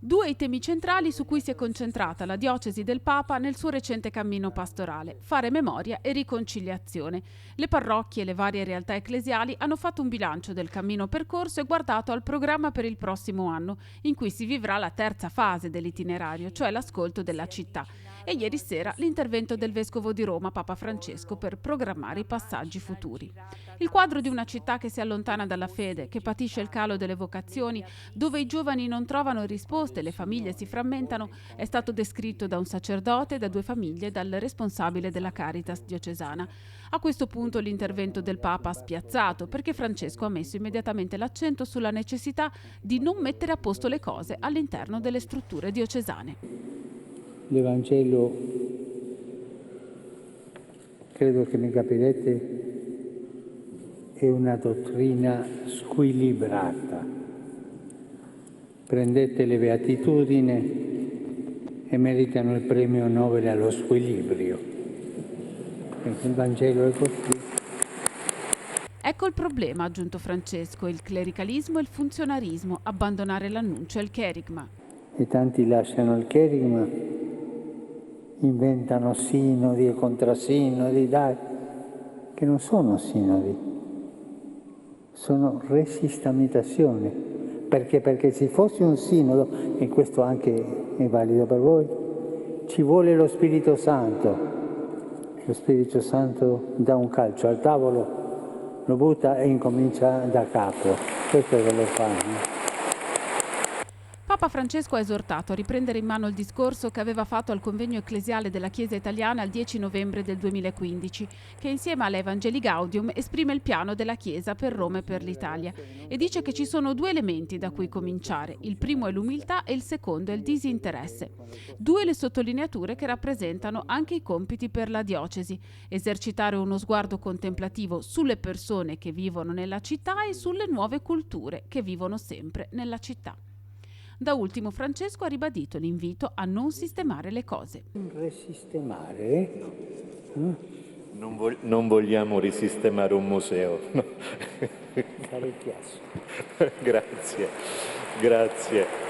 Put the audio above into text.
Due i temi centrali su cui si è concentrata la diocesi del Papa nel suo recente cammino pastorale: fare memoria e riconciliazione. Le parrocchie e le varie realtà ecclesiali hanno fatto un bilancio del cammino percorso e guardato al programma per il prossimo anno, in cui si vivrà la terza fase dell'itinerario, cioè l'ascolto della città. E ieri sera l'intervento del Vescovo di Roma, Papa Francesco, per programmare i passaggi futuri. Il quadro di una città che si allontana dalla fede, che patisce il calo delle vocazioni, dove i giovani non trovano risposte, le famiglie si frammentano, è stato descritto da un sacerdote, da due famiglie e dal responsabile della Caritas diocesana. A questo punto l'intervento del Papa ha spiazzato, perché Francesco ha messo immediatamente l'accento sulla necessità di non mettere a posto le cose all'interno delle strutture diocesane. L'Evangelo, credo che mi capirete, è una dottrina squilibrata. Prendete le Beatitudini e meritano il premio Nobel allo squilibrio. Il Vangelo è così. Ecco il problema, ha aggiunto Francesco: il clericalismo e il funzionarismo, abbandonare l'annuncio e il cherigma. E tanti lasciano il cherigma, inventano sinodi e contrasinodi, che non sono sinodi, sono resistamentazione. Perché se fosse un sinodo, e questo anche è valido per voi, ci vuole lo Spirito Santo. Lo Spirito Santo dà un calcio al tavolo, lo butta e incomincia da capo. Questo è quello che fa. Papa Francesco ha esortato a riprendere in mano il discorso che aveva fatto al convegno ecclesiale della Chiesa italiana il 10 novembre del 2015, che insieme all'Evangelii Gaudium esprime il piano della Chiesa per Roma e per l'Italia, e dice che ci sono due elementi da cui cominciare: il primo è l'umiltà e il secondo è il disinteresse. Due le sottolineature che rappresentano anche i compiti per la diocesi: esercitare uno sguardo contemplativo sulle persone che vivono nella città e sulle nuove culture che vivono sempre nella città. Da ultimo Francesco ha ribadito l'invito a non sistemare le cose. Risistemare? Non vogliamo risistemare un museo. No. Sarei chiasso. Grazie.